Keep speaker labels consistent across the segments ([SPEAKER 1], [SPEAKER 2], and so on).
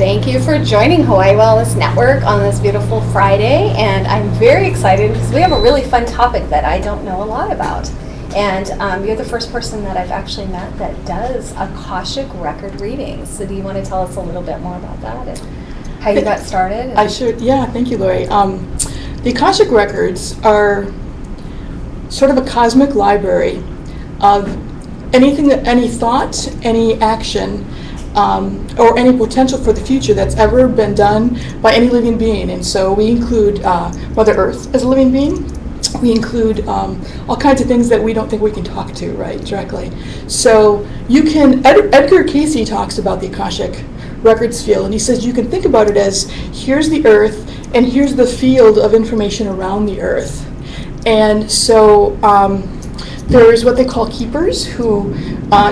[SPEAKER 1] Thank you for joining Hawaii Wellness Network on this beautiful Friday, and I'm very excited because we have a really fun topic that I don't know a lot about. And you're the first person that I've actually met that does Akashic record readings. So do you want to tell us a little bit more about that and how you got started?
[SPEAKER 2] I should, yeah, thank you, Lori. The Akashic records are sort of a cosmic library of anything, any thought, any action, or any potential for the future that's ever been done by any living being. And so we include Mother Earth as a living being. We include all kinds of things that we don't think we can talk to, right, directly. So you can, Edgar Cayce talks about the Akashic records field, and he says you can think about it as here's the Earth, and here's the field of information around the Earth. And so there's what they call keepers who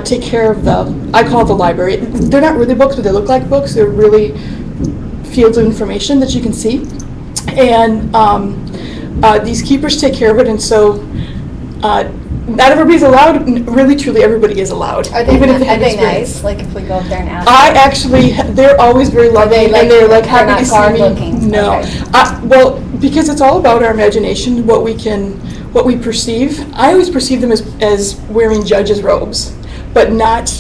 [SPEAKER 2] take care of I call it the library. They're not really books, but they look like books. They're really fields of information that you can see. And these keepers take care of it, and so not everybody's allowed. Really, truly, everybody is allowed.
[SPEAKER 1] Are they, are they nice? Like if we go up there and ask
[SPEAKER 2] they're always very loving, and they're like happy to see me.
[SPEAKER 1] Looking?
[SPEAKER 2] No,
[SPEAKER 1] Okay.
[SPEAKER 2] well, because it's all about our imagination, what we perceive. I always perceive them as wearing judges' robes, but not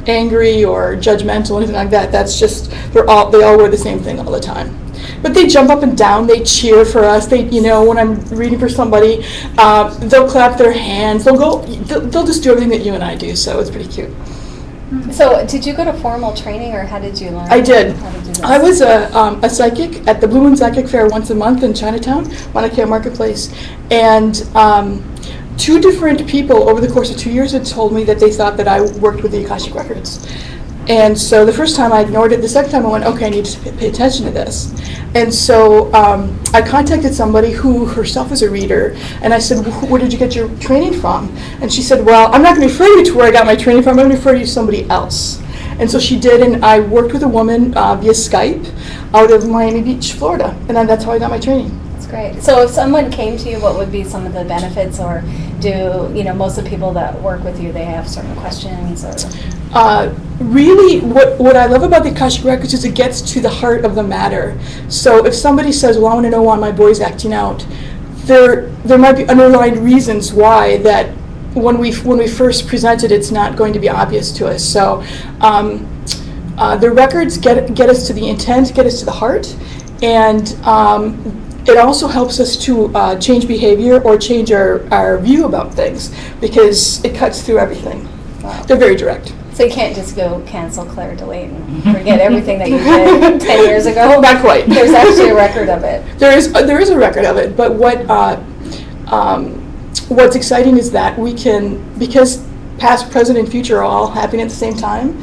[SPEAKER 2] angry or judgmental or anything like that. That's just they all wear the same thing all the time. But they jump up and down, they cheer for us. They, when I'm reading for somebody, they'll clap their hands. They'll just do everything that you and I do. So it's pretty cute.
[SPEAKER 1] So did you go to formal training, or how did you learn?
[SPEAKER 2] I did.
[SPEAKER 1] How to do this?
[SPEAKER 2] I was a psychic at the Blue Moon Psychic Fair once a month in Chinatown, Mauna Kea Marketplace, and two different people over the course of 2 years had told me that they thought that I worked with the Akashic records. And so the first time I ignored it. The second time I went, okay, I need to pay attention to this. And so I contacted somebody who herself is a reader, and I said, where did you get your training from? And she said, well, I'm not going to refer you to where I got my training from. I'm going to refer you to somebody else. And so she did, and I worked with a woman via Skype out of Miami Beach, Florida, and that's how I got my training.
[SPEAKER 1] That's great. So if someone came to you, what would be some of the benefits, or do most of the people that work with you, they have certain questions? Or
[SPEAKER 2] Really, what I love about the Akashic records is it gets to the heart of the matter. So if somebody says, well, I want to know why my boy's acting out, there might be underlying reasons why that when we first present it, it's not going to be obvious to us. So the records get us to the intent, get us to the heart, and it also helps us to change behavior or change our view about things, because it cuts through everything.
[SPEAKER 1] Wow.
[SPEAKER 2] They're very direct.
[SPEAKER 1] So you can't just go cancel, Claire, delete, and forget everything that you did 10 years ago?
[SPEAKER 2] Not quite.
[SPEAKER 1] There's actually a record of it.
[SPEAKER 2] There is a record of it, but what's exciting is that we can, because past, present, and future are all happening at the same time,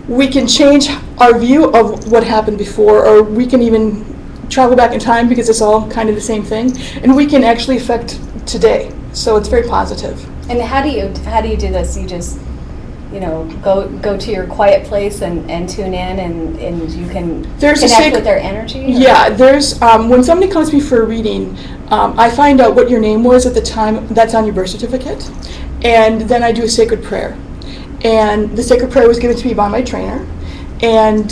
[SPEAKER 2] we can change our view of what happened before, or we can even travel back in time, because it's all kind of the same thing, and we can actually affect today. So it's very positive.
[SPEAKER 1] And how do you do this? You just go to your quiet place and tune in, and you can connect with their energy? Or?
[SPEAKER 2] Yeah, there's when somebody comes to me for a reading, I find out what your name was at the time that's on your birth certificate, and then I do a sacred prayer. And the sacred prayer was given to me by my trainer, and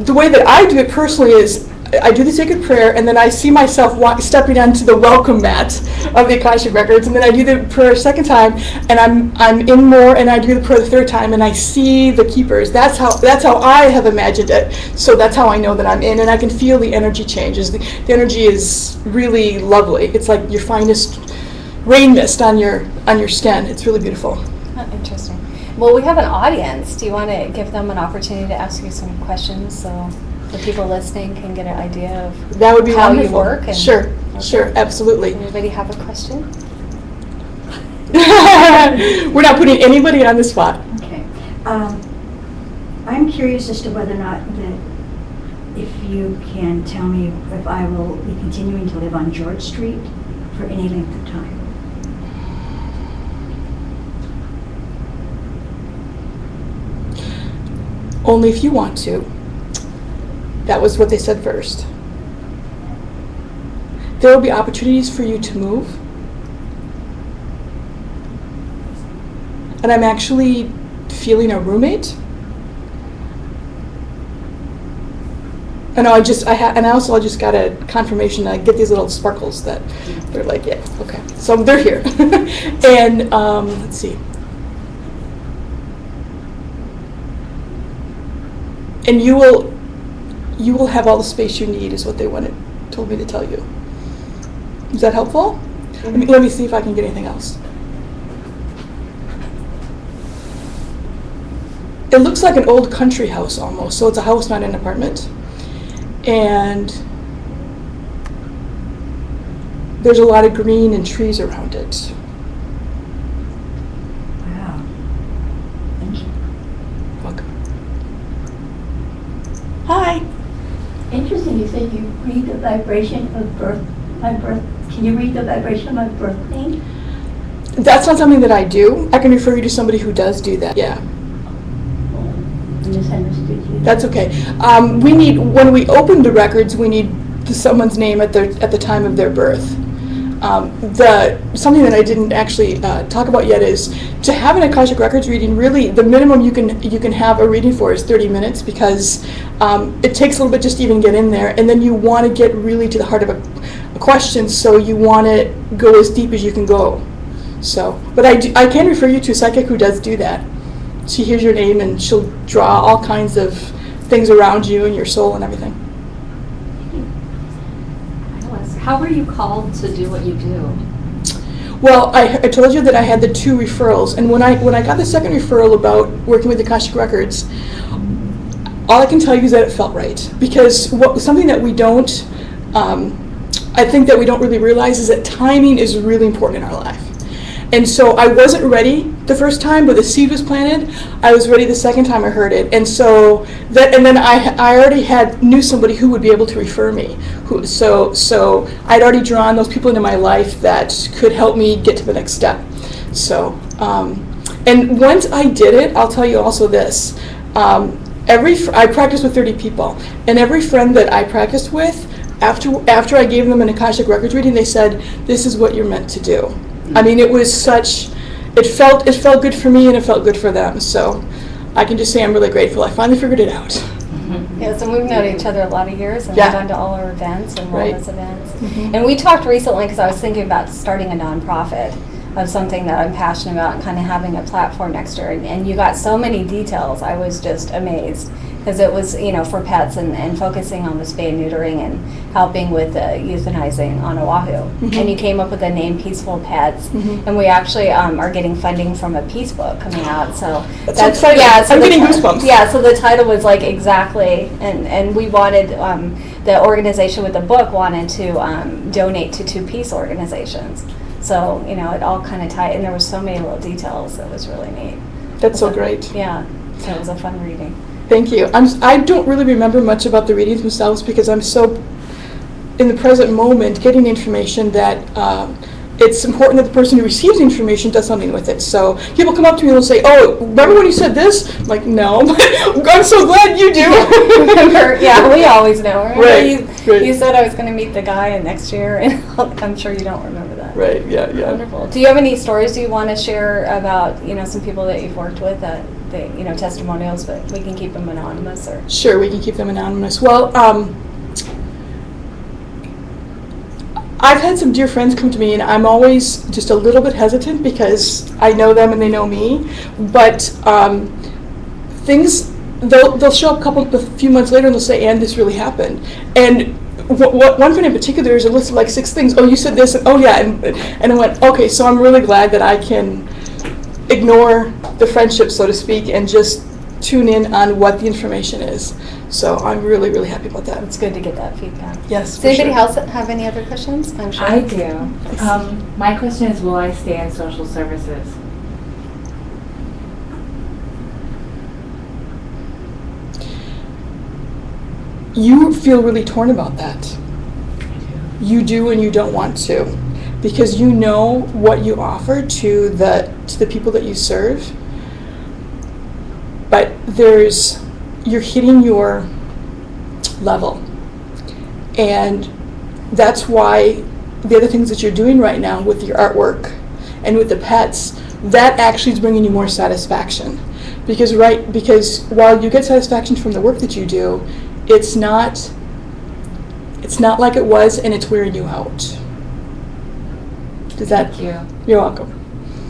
[SPEAKER 2] the way that I do it personally is I do the sacred prayer, and then I see myself stepping onto the welcome mat of the Akashic records, and then I do the prayer a second time, and I'm in more, and I do the prayer the third time, and I see the keepers. That's how I have imagined it. So that's how I know that I'm in, and I can feel the energy changes. The energy is really lovely. It's like your finest rain mist on your skin. It's really beautiful.
[SPEAKER 1] Oh, interesting. Well, we have an audience. Do you want to give them an opportunity to ask you some questions so the people listening can get an idea of
[SPEAKER 2] that would be
[SPEAKER 1] how
[SPEAKER 2] wonderful.
[SPEAKER 1] you work? And
[SPEAKER 2] Sure, sure, absolutely.
[SPEAKER 1] Anybody have a question?
[SPEAKER 2] We're not putting anybody on the spot.
[SPEAKER 3] Okay. I'm curious as to whether or not that if you can tell me if I will be continuing to live on George Street for any length of time.
[SPEAKER 2] Only if you want to. That was what they said first. There will be opportunities for you to move. And I'm actually feeling a roommate. And I also got a confirmation. I get these little sparkles that they're like, yeah, okay. So they're here. And let's see. And you will have all the space you need, is what they told me to tell you. Is that helpful? Let me see if I can get anything else. It looks like an old country house almost. So it's a house, not an apartment. And there's a lot of green and trees around it.
[SPEAKER 3] Wow. Thank you.
[SPEAKER 2] Welcome. Hi.
[SPEAKER 4] Interesting, you said you read the vibration of my birth. Can you read the vibration of my birth name?
[SPEAKER 2] That's not something that I do. I can refer you to somebody who does do that. Yeah.
[SPEAKER 4] I misunderstood you.
[SPEAKER 2] That's okay. When we open the records, we need someone's name at the time of their birth. Something that I didn't actually talk about yet is to have an Akashic Records reading. Really, the minimum you can have a reading for is 30 minutes because it takes a little bit just to even get in there, and then you want to get really to the heart of a question. So you want to go as deep as you can go. So, but I can refer you to a psychic who does do that. She hears your name and she'll draw all kinds of things around you and your soul and everything.
[SPEAKER 5] How were you called to do what you do?
[SPEAKER 2] Well, I told you that I had the 2 referrals, and when I got the second referral about working with Akashic Records, all I can tell you is that it felt right. Because something that we don't, I think that we don't really realize is that timing is really important in our life. And so I wasn't ready the first time, but the seed was planted. I was ready the second time I heard it, and so then I already knew somebody who would be able to refer me. So I'd already drawn those people into my life that could help me get to the next step. So and once I did it, I'll tell you also this. I practiced with 30 people, and every friend that I practiced with, after I gave them an Akashic Records reading, they said, "This is what you're meant to do." I mean, it felt good for me and it felt good for them. So I can just say I'm really grateful. I finally figured it out.
[SPEAKER 1] Yeah, so we've known each other a lot of years, and
[SPEAKER 2] Yeah.
[SPEAKER 1] we've gone to all our events and
[SPEAKER 2] Right.
[SPEAKER 1] wellness events.
[SPEAKER 2] Mhm.
[SPEAKER 1] And we talked recently because I was thinking about starting a nonprofit of something that I'm passionate about and kind of having a platform next to her. And you got so many details. I was just amazed because it was, for pets and focusing on the spay and neutering and helping with euthanizing on Oahu.
[SPEAKER 2] Mhm.
[SPEAKER 1] And you came up with the name Peaceful Pets.
[SPEAKER 2] Mhm.
[SPEAKER 1] And we actually are getting funding from a peace book coming out. So
[SPEAKER 2] That's so exciting.
[SPEAKER 1] Yeah, so
[SPEAKER 2] I'm
[SPEAKER 1] the
[SPEAKER 2] getting
[SPEAKER 1] ti-
[SPEAKER 2] goosebumps.
[SPEAKER 1] Yeah, so the title was like exactly, and we wanted, the organization with the book wanted to donate to 2 peace organizations. So, it all kind of tied, and there were so many little details. It was really neat.
[SPEAKER 2] That's so great.
[SPEAKER 1] Yeah, so it was a fun reading.
[SPEAKER 2] Thank you. I don't really remember much about the readings themselves because I'm so in the present moment getting information that it's important that the person who receives the information does something with it. So people come up to me and they'll say, "Oh, remember when you said this?" I'm like, "No, but I'm so glad you do."
[SPEAKER 1] Remember? Yeah, we always know. Remember
[SPEAKER 2] Right, right.
[SPEAKER 1] You said I was going to meet the guy next year, and I'm sure you don't remember that.
[SPEAKER 2] Right, yeah.
[SPEAKER 1] Wonderful. Do you have any stories you want to share about, some people that you've worked with, testimonials, but we can keep them anonymous, or?
[SPEAKER 2] Sure, we can keep them anonymous. Well, I've had some dear friends come to me, and I'm always just a little bit hesitant because I know them and they know me. But they'll show up a few months later and they'll say, "And this really happened." And one friend in particular is a list of like 6 things. "Oh, you said this," and "Oh yeah," and I went, "Okay, so I'm really glad that I can ignore the friendship, so to speak, and just tune in on what the information is." So I'm really, really happy about that.
[SPEAKER 1] It's good to get that feedback.
[SPEAKER 2] Yes.
[SPEAKER 1] Does anybody else have any other questions? I'm sure.
[SPEAKER 5] I do. My question is, will I stay in social services?
[SPEAKER 2] You feel really torn about that. You do and you don't want to, because you know what you offer to the people that you serve, but you're hitting your level, and that's why the other things that you're doing right now with your artwork and with the pets, that actually is bringing you more satisfaction, because while you get satisfaction from the work that you do, it's not It's not like it was, and it's wearing you out. Does that?
[SPEAKER 5] Thank you.
[SPEAKER 2] You're welcome.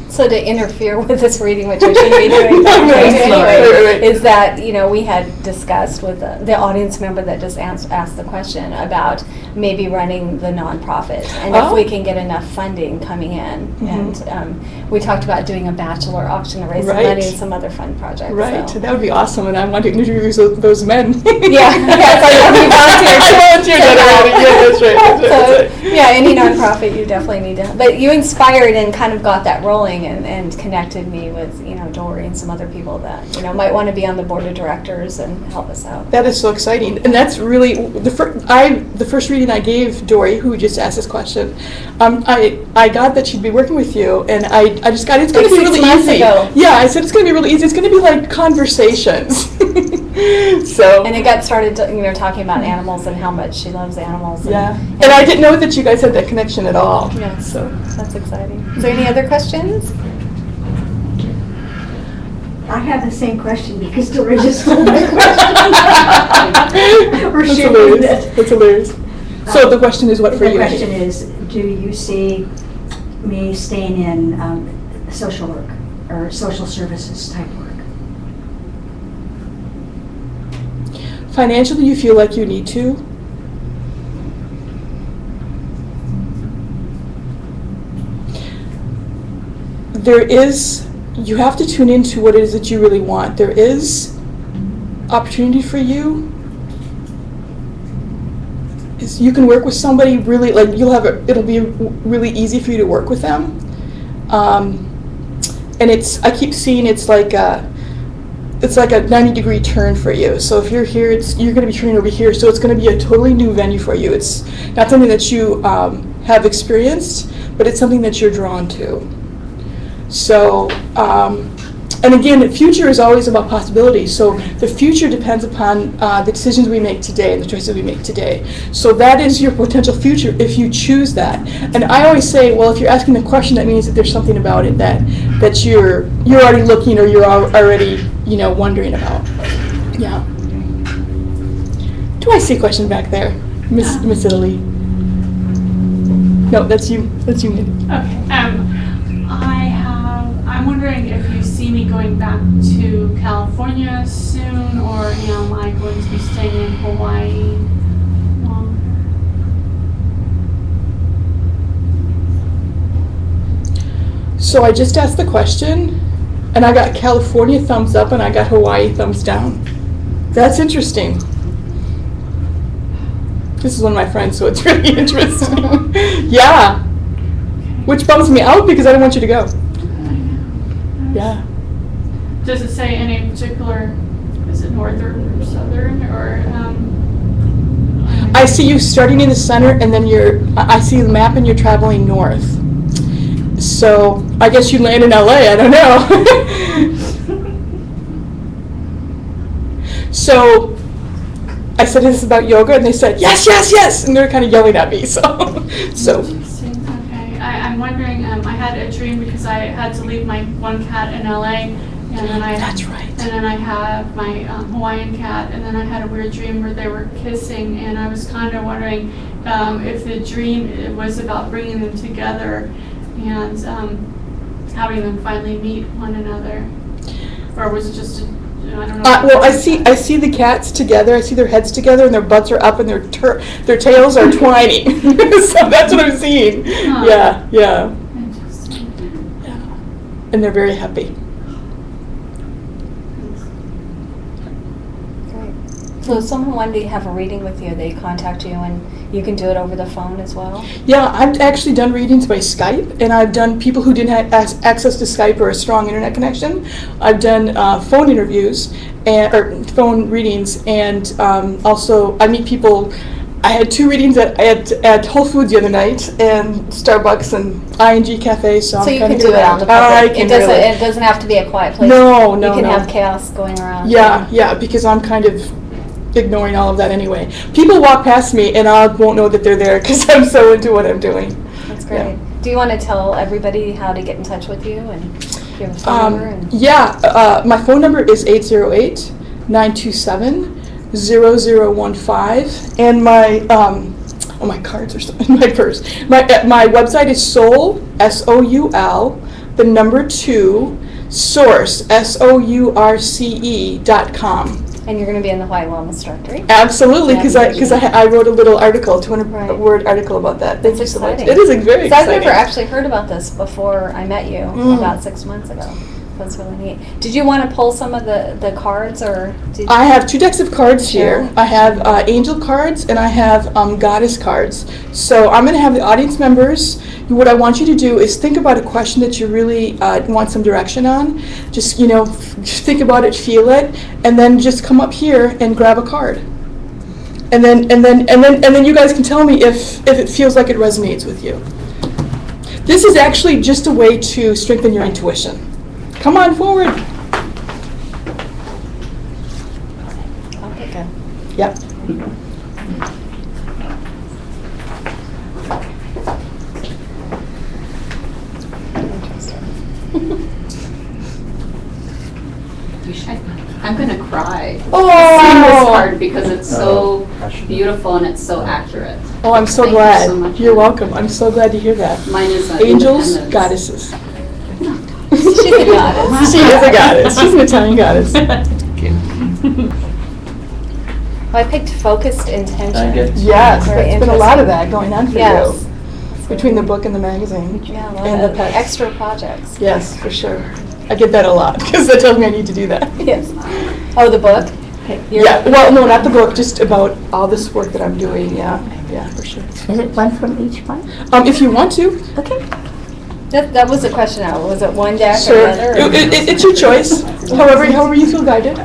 [SPEAKER 1] So to interfere with this reading, which we shouldn't be doing,
[SPEAKER 2] Right.
[SPEAKER 1] is that, we had discussed with the audience member that just asked the question about maybe running the nonprofit, and if we can get enough funding coming in.
[SPEAKER 2] Mhm.
[SPEAKER 1] And we talked about doing a bachelor auction to raise some
[SPEAKER 2] Right.
[SPEAKER 1] money and some other fun projects.
[SPEAKER 2] Right,
[SPEAKER 1] So.
[SPEAKER 2] that would be awesome, and I want to interview those men.
[SPEAKER 1] Yeah, yes, I know, you volunteered.
[SPEAKER 2] I volunteered that already. Yeah, that's right.
[SPEAKER 1] So, yeah, any nonprofit, you definitely need to. But you inspired and kind of got that rolling, and connected me with Dory and some other people that might want to be on the board of directors and help us out.
[SPEAKER 2] That is so exciting, and that's really the first reading I gave Dory, who just asked this question. I got that she'd be working with you, and I just got it's going to be
[SPEAKER 1] 6
[SPEAKER 2] really
[SPEAKER 1] months
[SPEAKER 2] easy.
[SPEAKER 1] ago.
[SPEAKER 2] Yeah, I said it's going to be really easy. It's going to be like conversations. So.
[SPEAKER 1] And it got started, talking about animals and how much she loves animals.
[SPEAKER 2] Yeah, and I didn't know that you guys had that connection at all.
[SPEAKER 1] Yeah,
[SPEAKER 2] So.
[SPEAKER 1] that's exciting. Is there any other questions?
[SPEAKER 3] I have the same question because Dory just told my question. We're
[SPEAKER 2] That's
[SPEAKER 3] sharing
[SPEAKER 2] hilarious.
[SPEAKER 3] that.
[SPEAKER 2] That's hilarious. So the question is what for you?
[SPEAKER 3] The question is, do you see me staying in social work or social services type work?
[SPEAKER 2] Financially, you feel like you need to? You have to tune into what it is that you really want. There is opportunity for you. You can work with somebody really, it'll be really easy for you to work with them. And I keep seeing it's like a 90-degree turn for you. So if you're here, you're going to be turning over here. So it's going to be a totally new venue for you. It's not something that you have experienced, but it's something that you're drawn to. So, and again, the future is always about possibilities. So the future depends upon the decisions we make today and the choices we make today. So that is your potential future if you choose that. And I always say, well, if you're asking the question, that means that there's something about it that you're already looking or you're already wondering about. Yeah. Do I see a question back there, Miss Italy? No, that's you. That's you, Mindy.
[SPEAKER 6] Okay. I'm wondering if you see me going back to California soon, or am I going to be staying in Hawaii longer?
[SPEAKER 2] So I just asked the question, and I got California thumbs up, and I got Hawaii thumbs down. That's interesting. This is one of my friends, so it's really interesting. Yeah. Which bums me out because I don't want you to go. Yeah.
[SPEAKER 6] Does it say any particular, is it northern or southern, or?
[SPEAKER 2] I see you starting in the center, and then I see the map, and you're traveling north. So I guess you land in LA, I don't know. So I said, is this about yoga? And they said, yes, yes, yes. And they're kind of yelling at me, so.
[SPEAKER 6] Interesting, okay. I'm wondering, I had a dream because I had to leave my one cat in LA, and then
[SPEAKER 2] That's right.
[SPEAKER 6] And then I have my Hawaiian cat, and then I had a weird dream where they were kissing, and I was kind of wondering if the dream was about bringing them together and having them finally meet one another, or was it just I don't know.
[SPEAKER 2] Well, I see the cats together. I see their heads together, and their butts are up, and their tails are twining. So that's what I'm seeing.
[SPEAKER 6] Huh.
[SPEAKER 2] Yeah.
[SPEAKER 6] Interesting.
[SPEAKER 2] Yeah. And they're very happy.
[SPEAKER 1] Great. So if someone wanted to have a reading with you, they contact you, and you can do it over the phone as well?
[SPEAKER 2] Yeah, I've actually done readings by Skype, and I've done people who didn't have access to Skype or a strong internet connection. I've done phone interviews or phone readings, and also I meet people. I had 2 readings at Whole Foods the other night, and Starbucks and ING Cafe. So
[SPEAKER 1] So you
[SPEAKER 2] I'm
[SPEAKER 1] can
[SPEAKER 2] kind of
[SPEAKER 1] do it out in the
[SPEAKER 2] I
[SPEAKER 1] public?
[SPEAKER 2] can
[SPEAKER 1] It doesn't have to be a quiet place?
[SPEAKER 2] No,
[SPEAKER 1] You can
[SPEAKER 2] no.
[SPEAKER 1] have chaos going around?
[SPEAKER 2] Yeah, because I'm kind of ignoring all of that anyway. People walk past me, and I won't know that they're there because I'm so into what I'm doing.
[SPEAKER 1] That's great.
[SPEAKER 2] Yeah.
[SPEAKER 1] Do you want to tell everybody how to get in touch with you and your phone number?
[SPEAKER 2] My phone number is 808-927-0015, and my Oh, my cards are still in my purse. My website is soul, SOUL, the number 2, source, SOURCE.com.
[SPEAKER 1] And you're going to be in the Hawaii Wellness Directory.
[SPEAKER 2] Absolutely, because
[SPEAKER 1] Yeah.
[SPEAKER 2] I wrote a little article, 200
[SPEAKER 1] Right.
[SPEAKER 2] word article about that. Thank
[SPEAKER 1] That's
[SPEAKER 2] you so much.
[SPEAKER 1] exciting.
[SPEAKER 2] It is very
[SPEAKER 1] So I've
[SPEAKER 2] exciting.
[SPEAKER 1] never actually heard about this before I met you about 6 months ago. That's really neat. Did you want to pull some of the cards, or did
[SPEAKER 2] I have 2 decks of cards here.
[SPEAKER 1] Sure.
[SPEAKER 2] I have angel cards and I have goddess cards. So I'm going to have the audience members. What I want you to do is think about a question that you really want some direction on. Just just think about it, feel it, and then just come up here and grab a card. And then you guys can tell me if it feels like it resonates with you. This is actually just a way to strengthen your intuition. Come on forward.
[SPEAKER 1] I'll pick a.
[SPEAKER 2] Yep.
[SPEAKER 7] I'm gonna cry.
[SPEAKER 2] Oh!
[SPEAKER 7] Seeing this card because it's so beautiful and it's so accurate.
[SPEAKER 2] Oh, I'm so
[SPEAKER 7] Thank you
[SPEAKER 2] glad.
[SPEAKER 7] so much.
[SPEAKER 2] You're welcome. I'm so glad to hear that.
[SPEAKER 7] Mine is
[SPEAKER 2] Angels,
[SPEAKER 7] independence.
[SPEAKER 2] goddesses.
[SPEAKER 1] She's a goddess.
[SPEAKER 2] She is a goddess. She's an Italian goddess.
[SPEAKER 1] Well, I picked focused intention.
[SPEAKER 2] Yes,
[SPEAKER 1] Very
[SPEAKER 2] there's been a lot of
[SPEAKER 1] interesting.
[SPEAKER 2] that going on for
[SPEAKER 1] Yes.
[SPEAKER 2] you. Between the book and the magazine.
[SPEAKER 1] Yeah, a lot
[SPEAKER 2] And the
[SPEAKER 1] of
[SPEAKER 2] pets.
[SPEAKER 1] extra projects.
[SPEAKER 2] Yes, for sure. I get that a lot because that tells me I need to do that.
[SPEAKER 1] Yes. Oh, the book? You're-
[SPEAKER 2] Yeah, well, no, not the book, just about all this work that I'm doing. Yeah, for sure.
[SPEAKER 4] Is it one from each one?
[SPEAKER 2] If you want to.
[SPEAKER 4] Okay.
[SPEAKER 1] That was the question. Was it one deck or
[SPEAKER 2] Sure.
[SPEAKER 1] another? or-
[SPEAKER 2] It's your choice. However you feel guided.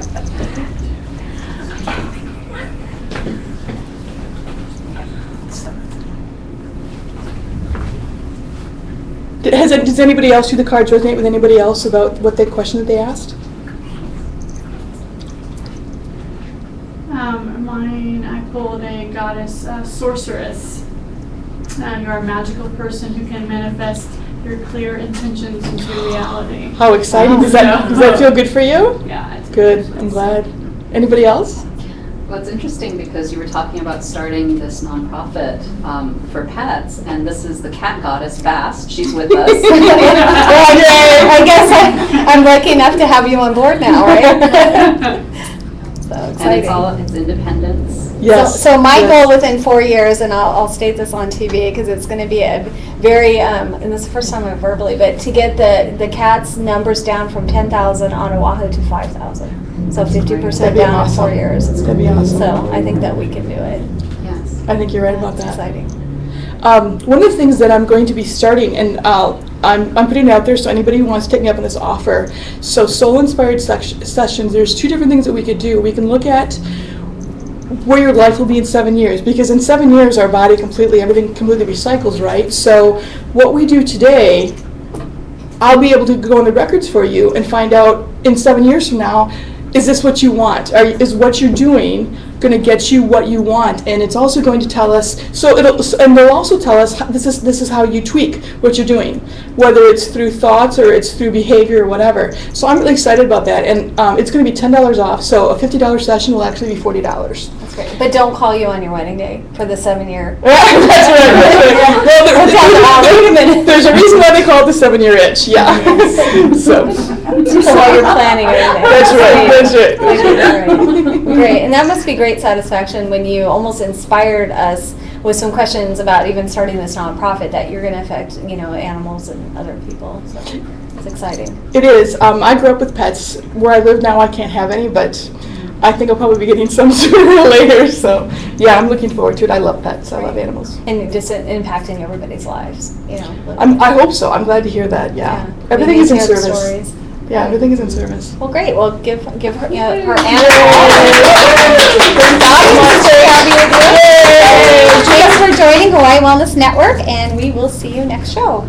[SPEAKER 2] Does anybody else, do the cards resonate with anybody else about what the question that they asked?
[SPEAKER 6] Mine, I pulled a goddess sorceress. You're a magical person who can manifest your clear intentions into reality.
[SPEAKER 2] How exciting. Does that feel good for you?
[SPEAKER 6] Yeah. It's
[SPEAKER 2] Good, I'm glad. Anybody else?
[SPEAKER 7] Well, it's interesting because you were talking about starting this nonprofit for pets, and this is the cat goddess, Bast. She's with us.
[SPEAKER 1] I guess I'm lucky enough to have you on board now, right? So
[SPEAKER 7] And
[SPEAKER 1] exciting.
[SPEAKER 7] it's independence.
[SPEAKER 2] Yes.
[SPEAKER 1] So my
[SPEAKER 2] yes.
[SPEAKER 1] goal within 4 years, and I'll state this on TV because it's going to be a very, and this is the first time I'm verbally, but to get the cats' numbers down from 10,000 on Oahu to 5,000. So 50%
[SPEAKER 2] That'd be
[SPEAKER 1] down in
[SPEAKER 2] awesome.
[SPEAKER 1] 4 years.
[SPEAKER 2] That'd be awesome.
[SPEAKER 1] So I think that we can do it.
[SPEAKER 7] Yes.
[SPEAKER 2] I think you're right about
[SPEAKER 1] That's
[SPEAKER 2] that.
[SPEAKER 1] exciting.
[SPEAKER 2] One of the things that I'm going to be starting, and I'm putting it out there so anybody who wants to take me up on this offer. So soul-inspired sessions, there's 2 different things that we could do. We can look at where your life will be in 7 years, because in 7 years our body everything completely recycles, right? So what we do today, I'll be able to go on the records for you and find out in 7 years from now, is this what you want? Is what you're doing going to get you what you want? And it's also going to tell us, and they'll also tell us this is how you tweak what you're doing, whether it's through thoughts or it's through behavior or whatever. So I'm really excited about that, and it's going to be $10 off. So a $50 session will actually be $40.
[SPEAKER 1] That's great. But don't call you on your wedding day for the 7-year.
[SPEAKER 2] That's right. Well,
[SPEAKER 1] Wait a minute.
[SPEAKER 2] there's a reason why they call it the 7-year itch. Yeah. So.
[SPEAKER 1] So while you're planning everything.
[SPEAKER 2] That's right. That's right.
[SPEAKER 1] Great. Great. And that must be great satisfaction when you almost inspired us with some questions about even starting this nonprofit that you're going to affect, animals and other people. So it's exciting.
[SPEAKER 2] It is. I grew up with pets. Where I live now, I can't have any, but I think I'll probably be getting some sooner or later. So yeah, I'm looking forward to it. I love pets. I love animals.
[SPEAKER 1] And just impacting everybody's lives,
[SPEAKER 2] I hope so. I'm glad to hear that. Yeah. Everything
[SPEAKER 1] Maybe
[SPEAKER 2] is in
[SPEAKER 1] hear the
[SPEAKER 2] service.
[SPEAKER 1] stories.
[SPEAKER 2] Yeah, everything is in service.
[SPEAKER 1] Well, great. Well, give her her
[SPEAKER 2] Yay.
[SPEAKER 1] animal. Very happy with you. Thanks for joining Hawaii Wellness Network, and we will see you next show.